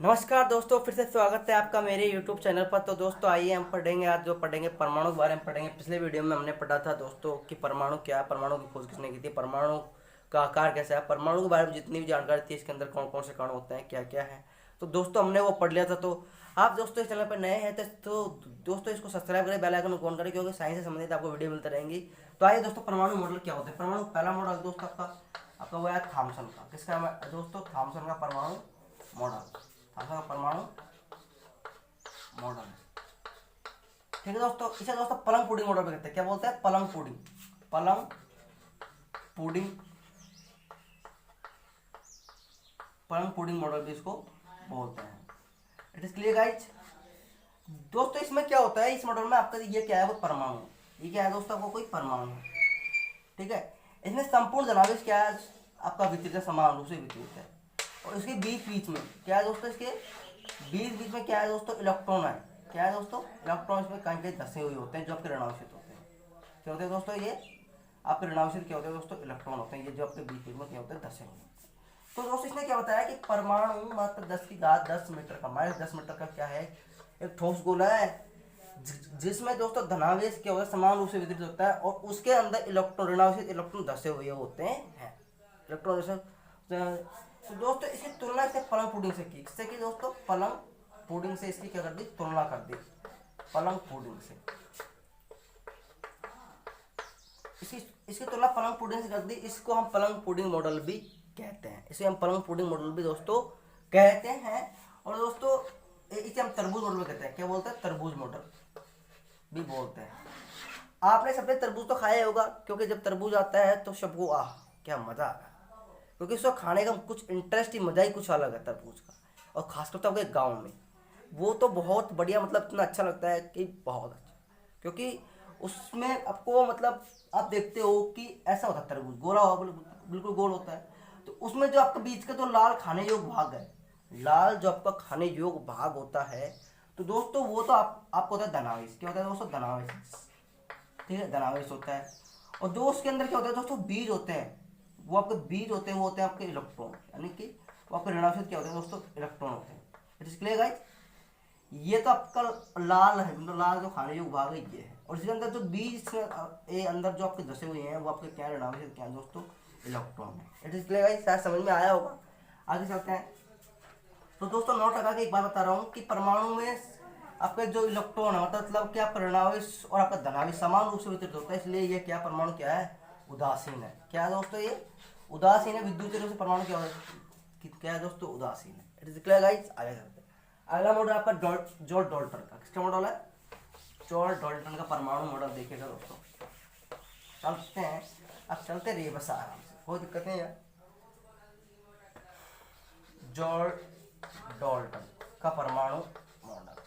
नमस्कार दोस्तों, फिर से स्वागत है आपका मेरे YouTube चैनल पर। तो दोस्तों आइए हम पढ़ेंगे आज जो पढ़ेंगे परमाणु के बारे में पढ़ेंगे। पिछले वीडियो में हमने पढ़ा था दोस्तों कि परमाणु क्या है, परमाणु की खोज किसने की थी, परमाणु का आकार कैसा है, परमाणु के बारे में जितनी भी जानकारी थी, इसके अंदर कौन कौन से कण होते हैं, क्या क्या है। तो दोस्तों हमने वो पढ़ लिया था। तो आप दोस्तों इस चैनल पर नए हैं तो दोस्तों इसको सब्सक्राइब करें, बेल आइकन को ऑन करें, क्योंकि साइंस से संबंधित आपको वीडियो मिलती रहेंगी। तो आइए दोस्तों, परमाणु मॉडल क्या होता है। परमाणु पहला मॉडल दोस्तों आपका वो है थॉमसन का। किसका है दोस्तों? थॉमसन का परमाणु मॉडल। थॉमसन का परमाणु मॉडल। ठीक है दोस्तों, इसे दोस्तों पलंग पुडिंग मॉडल भी कहते हैं। क्या बोलते हैं? पलंग पुडिंग। पलंग पुडिंग, पलंग पुडिंग मॉडल भी इसको बोलते हैं। It is clear guys. दोस्तों इसमें क्या होता है, इस मॉडल में आपका ये क्या है, वो परमाणु। ये क्या है दोस्तों? आपको कोई परमाणु है। ठीक है, इसमें संपूर्ण धनावेश क्या है आपका? वितरित है, समान रूप से वितरित है। और इसके बीच बीच में क्या है दोस्तों? इसके बीच बीच में क्या है दोस्तों? इलेक्ट्रॉन है। क्या है दोस्तों? इलेक्ट्रॉन इसमें कहीं कहीं धसे हुए होते हैं, जो आपके ऋणावेशित होते हैं। क्या होते हैं दोस्तों? ये आपके ऋणावेशित क्या होते हैं दोस्तों? इलेक्ट्रॉन होते हैं। ये जो आपके बीच बीच में क्या होते हैं? धसे हुए। तो दोस्तों इसने क्या बताया कि परमाणु मात्र 10 की घात 10 मीटर का, -10 मीटर का क्या है, एक ठोस गोला है, जिसमें दोस्तों धनावेश क्या होता है? समान रूप से वितरित होता है, और उसके अंदर इलेक्ट्रॉन, ऋणावेशित इलेक्ट्रॉन धसे हुए होते हैं। इलेक्ट्रॉन जैसे तो दोस्तों इसकी तुलना इसने पलंग पुडिंग से की। किससे की दोस्तों? पलंग पुडिंग से इसकी क्या कर दी? तुलना कर दी पलंग पुडिंग से। इसकी इसकी तुलना पलंग पुडिंग से कर दी। इसको हम पलंग पुडिंग मॉडल भी कहते हैं। इसे हम पलंग पुडिंग मॉडल भी दोस्तों कहते हैं। और दोस्तों इसे हम तरबूज मॉडल भी कहते हैं। क्या बोलते हैं? तरबूज मॉडल भी बोलते हैं। आपने सबसे तरबूज तो खाया होगा, क्योंकि जब तरबूज आता है तो सबको आह क्या मजा आता है, क्योंकि उसको खाने का कुछ इंटरेस्ट ही, मजा ही कुछ अलग है तरबूज का। और खासकर तो आपके गाँव में वो तो बहुत बढ़िया, मतलब इतना अच्छा लगता है कि बहुत अच्छा। क्योंकि उसमें आपको मतलब आप देखते हो कि ऐसा होता है, तरबूज गोला होगा, बिल्कुल गोल होता है। तो उसमें जो आपका बीच का जो लाल खाने योग्य भाग है, लाल जो आपका खाने योग्य भाग होता है, तो दोस्तों वो तो आपको होता है धनावेश। क्या होता है दोस्तों? धनावेश। ठीक है, धनावेश होता है। और जो उसके अंदर क्या होता है दोस्तों? बीज होते हैं। वो आपके बीज होते हैं, वो होते हैं आपके इलेक्ट्रॉन, यानी कि वो आपके ऋणावेश क्या होते हैं दोस्तों? इलेक्ट्रॉन होते हैं। It is clear guys. ये तो आपका लाल है, मतलब लाल जो खाने योग्य भाग है ये है। और इसके अंदर जो बीज अंदर जो आपके धसे हुए हैं, वो आपके क्या ऋणावेश क्या है दोस्तों? इलेक्ट्रॉन है। इट इज क्लियर गाइस, शायद समझ में आया होगा। आगे चलते हैं। तो दोस्तों नोट लगा के एक बात बता रहा हूँ कि परमाणु में आपके जो इलेक्ट्रॉन है, मतलब क्या ऋणावेश और आपका धनावेश समान रूप से वितरित होता है, इसलिए ये क्या परमाणु क्या है? उदासीन है। क्या है दोस्तों? ये उदासीन है। विद्युत रूप से परमाणु क्या है दोस्तों? उदासीन है। It is clear guys. आगे चलते हैं। अगला मॉडल आपका जॉर्ज डाल्टन का। किसका मॉडल है? जॉर्ज डाल्टन का परमाणु मॉडल देखिएगा दोस्तों। चलते हैं, अब चलते रहिए बस आराम से, कोई दिक्कत नहीं है। जॉर्ज डाल्टन का परमाणु मॉडल।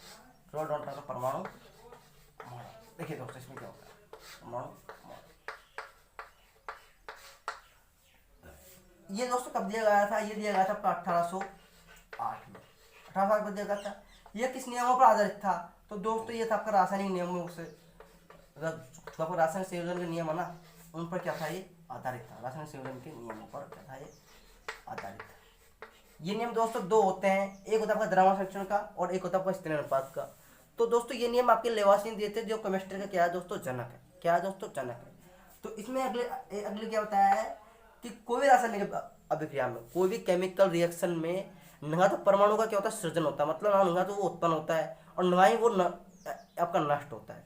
जॉर्ज डाल्टन का परमाणु मॉडल देखिए दोस्तों, इसमें क्या होता है? परमाणु मॉडल ये दोस्तों कब दिया गया था? ये दिया गया था आपका 1808 में। 1808 में दिया गया था। ये किस नियमों पर आधारित था? तो दोस्तों ये था आपका रासायनिक नियमों से, जो आपका रासायनिक संयोजन के नियम है ना, उन पर क्या था? ये आधारित था। रासायनिक संयोजन के नियमों पर क्या था? ये आधारित था। ये नियम दोस्तों दो होते हैं, एक होता है आपका द्रव्यमान संरक्षण का, और एक होता है आपका स्थिर अनुपात का। तो दोस्तों ये नियम आपके लेवासी ने दिए थे, जो केमिस्ट्री का क्या है दोस्तों? जनक है। क्या है दोस्तों? जनक है। तो इसमें अगले अगले क्या बताया है कि कोई भी रासायनिक अभिक्रिया में, कोई भी केमिकल रिएक्शन में ना तो परमाणु का क्या होता है? सृजन होता है, मतलब ना तो वो उत्पन्न होता है, और ना ही वो आपका नष्ट होता है।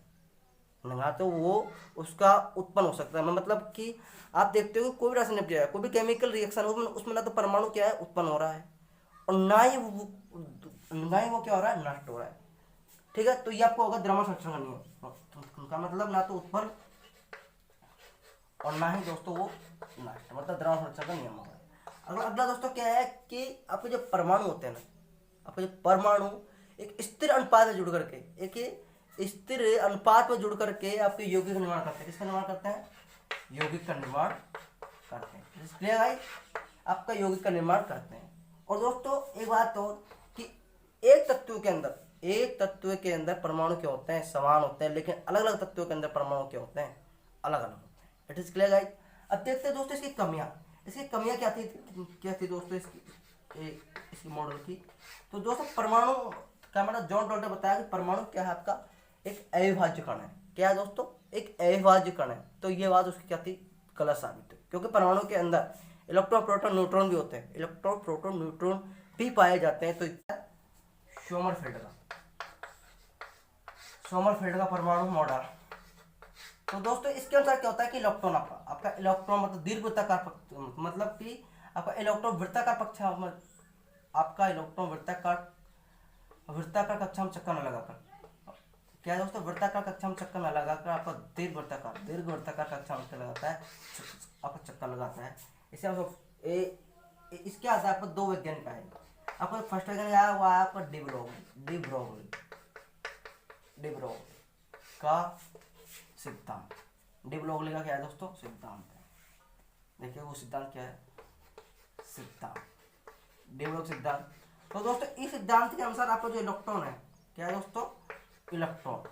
ना तो वो उसका उत्पन्न हो सकता है, मतलब कि आप देखते हो कोई भी रासायनिक अभिक्रिया, कोई भी केमिकल रिएक्शन, उसमें ना तो परमाणु क्या है? उत्पन्न हो रहा है, और ना ही वो क्या हो रहा है? नष्ट हो रहा है। ठीक है, तो ये आपको होगा द्रव्यमान संरक्षण का नियम का, मतलब ना तो उत्पन्न और ना ही दोस्तों वो नष्ट, मतलब द्रव्यमान संरक्षण का नियम होगा। अगला दोस्तों क्या है कि आपके जो परमाणु होते हैं ना, आपके जो परमाणु एक स्थिर अनुपात में जुड़ करके, एक स्थिर अनुपात में जुड़ करके आपके यौगिक का निर्माण करते हैं। किसका निर्माण करते हैं? यौगिक का निर्माण करते हैं। इसलिए भाई आपका यौगिक का निर्माण करते हैं। और दोस्तों एक बात और कि एक तत्व के अंदर परमाणु क्या होते हैं? समान होते हैं, लेकिन अलग अलग तत्वों के अंदर परमाणु क्या होते हैं? अलग अलग होते हैं। It is clear guys. अब देखते हैं दोस्तों इसकी कमियां क्या थी दोस्तों? इसकी इसकी मॉडल की। तो दोस्तों परमाणु का मतलब जॉन डॉल्टन ने बताया कि परमाणु क्या है आपका एक अविभाज्य कण है। क्या है दोस्तों? एक अविभाज्य कण है। तो ये बात उसकी क्या थी? गलत साबित हुई, क्योंकि परमाणु के अंदर इलेक्ट्रॉन प्रोटॉन न्यूट्रॉन भी होते हैं, इलेक्ट्रॉन प्रोटॉन न्यूट्रॉन भी पाए जाते हैं। तो सोमरफेल्ड का परमाणु मॉडल। तो दोस्तों इसके अनुसार क्या होता है कि इलेक्ट्रॉन आपका इलेक्ट्रॉन मतलब दीर्घ वृत्ताकार मतलब कि आपका इलेक्ट्रॉन वृत्ताकार कक्षा आपका इलेक्ट्रॉन वृत्ताकार कक्षा में चक्कर न लगाकर, क्या है दोस्तों, वृत्ताकार कक्षा में चक्कर न लगाकर आपका दीर्घ वृत्ताकार कक्षा में लगाता है, आपका चक्कर लगाता है। इसे हम इसके आधार पर दो वैज्ञानिक आए। आपका फर्स्ट वैज्ञानिक आया वो आया आपका डिब्रोग का सिद्धांत। डिब्रोगली का क्या है दोस्तों? सिद्धांत है। देखिए वो सिद्धांत क्या है? डिब्रोग सिद्धांत। तो दोस्तों इस सिद्धांत के अनुसार आपका जो इलेक्ट्रॉन है, क्या है दोस्तों? इलेक्ट्रॉन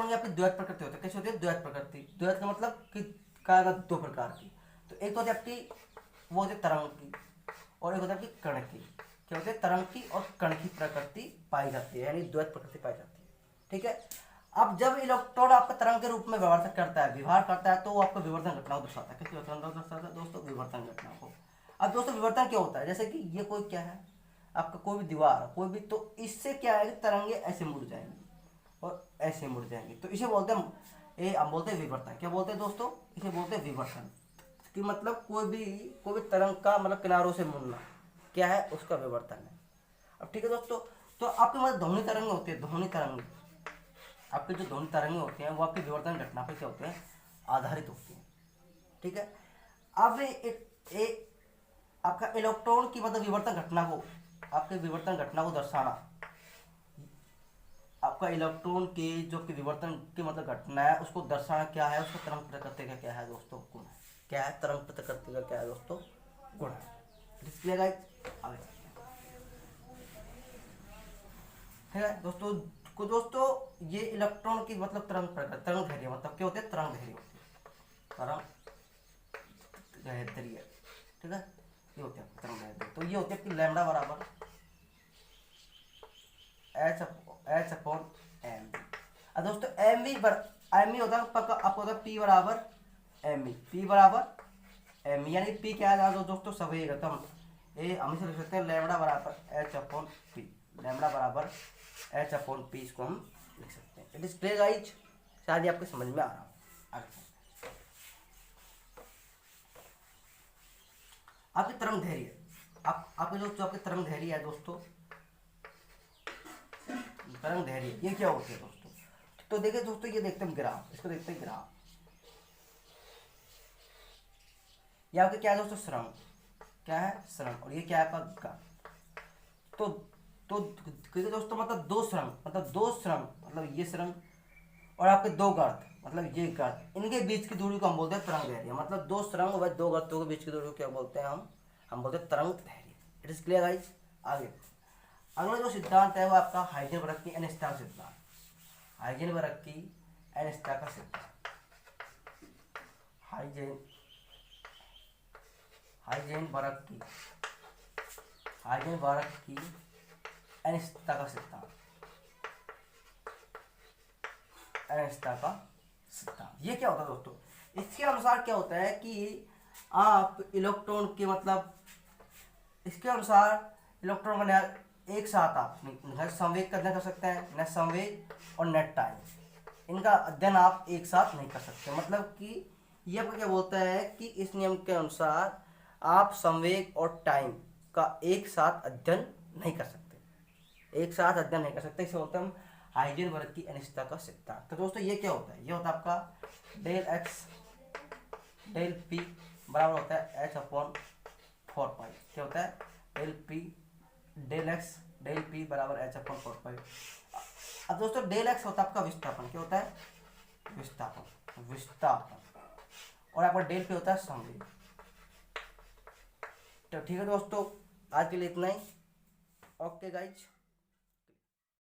की आपकी द्वैत प्रकृति होती है। कैसे होती है? द्वैत प्रकृति। द्वैत का मतलब कि क्या दो प्रकार की। तो एक तो होती है आपकी वो होती है तरंग की, और एक होती है आपकी कण की। क्या होती है? तरंग की और कण की प्रकृति पाई जाती है, यानी द्वैत प्रकृति पाई जाती है। ठीक है। अब जब इलेक्ट्रॉन आपका तरंग के रूप में व्यवहार करता है तो वो आपको विवर्तन घटना को दर्शाता है। किस विवर्तन को दर्शाता है दोस्तों? विवर्तन घटना को। अब दोस्तों विवर्तन क्या होता है? जैसे कि ये कोई क्या है आपका कोई भी दीवार, कोई भी, तो इससे क्या है कि तरंगे ऐसे मुड़ जाएंगी और ऐसे मुड़ जाएंगी। तो इसे बोलते हैं हम बोलते हैं विवर्तन। क्या बोलते हैं दोस्तों? इसे बोलते हैं विवर्तन। कि मतलब कोई भी तरंग का मतलब किनारों से मुड़ना क्या है? उसका विवर्तन है। अब ठीक है दोस्तों, तो आपके मतलब ध्वनि तरंग होती है। आपकी जो ध्वनि तरंगें होती हैं वो आपकी विवर्तन घटना पर क्या होते हैं? आधारित होती हैं। ठीक है। अब आपका इलेक्ट्रॉन की मतलब विवर्तन घटना को दर्शाना, आपका इलेक्ट्रॉन के जो कि विवर्तन की मतलब घटना है उसको दर्शाना क्या है? उसका तरंग प्रकृति का क्या है दोस्तों? गुण है। क्या है? तरंग प्रकृति का क्या है दोस्तों? गुण है। ठीक है दोस्तों ये इलेक्ट्रॉन की मतलब तरंग धैर्य मतलब क्या होते हैं? तरंग धैर्य होती है। ठीक है, ये होते हैं तरंग धैर्य। तो ये होते हैं कि लैम्डा बराबर एच अपॉन एम। अब दोस्तों एम ई होता है आपको होता है पी बराबर एम, यानी पी क्या है दोस्तों? संवेग है। तो हम इसे लिख सकते हैं लैम्डा बराबर एच अपॉन पी, इसको हम लिख सकते हैं। It is clear guys? शायद ही आपको समझ में आ रहा हो। आपकी तरंग धैर्य, आपके जो आपकी तरंग धैर्य है दोस्तों, तरंग धैर्य ये क्या होती है दोस्तों? तो देखिए दोस्तों ये देखते हैं ग्राफ, इसको देखते हैं ग्राफ। ये आपके क्या है दोस्तों? स्रंग। क्या है? स्रंग। और ये क्या है आपका? तो दोस्तों मतलब दो स्रंग मतलब ये स्रंग और आपके दो गर्त मतलब ये गर्त, इनके बीच की दूरी को हम बोलते हैं तरंग धैर्य। मतलब दो स्रंग व दो गर्तों के बीच की दूरी को क्या बोलते हैं? हम बोलते हैं तरंग धैर्य। It is clear guys? आगे अगला जो सिद्धांत है वो आपका हाइजेनबर्ग की अनिश्चितता सिद्धांत। हाइजेनबर्ग की अनिश्चितता का सिद्धांत। हाइजेनबर्ग की अनिश्चितता का सिद्धांत। ये क्या होता है दोस्तों? इसके अनुसार क्या होता है कि आप इलेक्ट्रॉन के मतलब इसके अनुसार इलेक्ट्रॉन का एक साथ आप न संवेग का अध्ययन कर सकते हैं, न संवेग और न टाइम, इनका अध्ययन आप एक साथ नहीं कर सकते। मतलब कि ये आपको क्या बोलता है कि इस नियम के अनुसार आप संवेग और टाइम का एक साथ अध्ययन नहीं कर सकते, इसे बोलते हैं हम हाइजेनबर्ग की अनिश्चितता का सिद्धांत। तो दोस्तों ये क्या होता है? ये होता है आपका डेल एक्स डेल पी बराबर होता है एच अपॉन 4 पाई। क्या होता है? डेल एक्स डेल पी बराबर एच अपॉन 4 पाई। अब दोस्तों डेल एक्स होता है आपका विस्थापन। क्या होता है? विस्थापन। और आपका डेल पी होता है संवेग। तो ठीक है दोस्तों, आज के लिए इतना ही। Okay guys.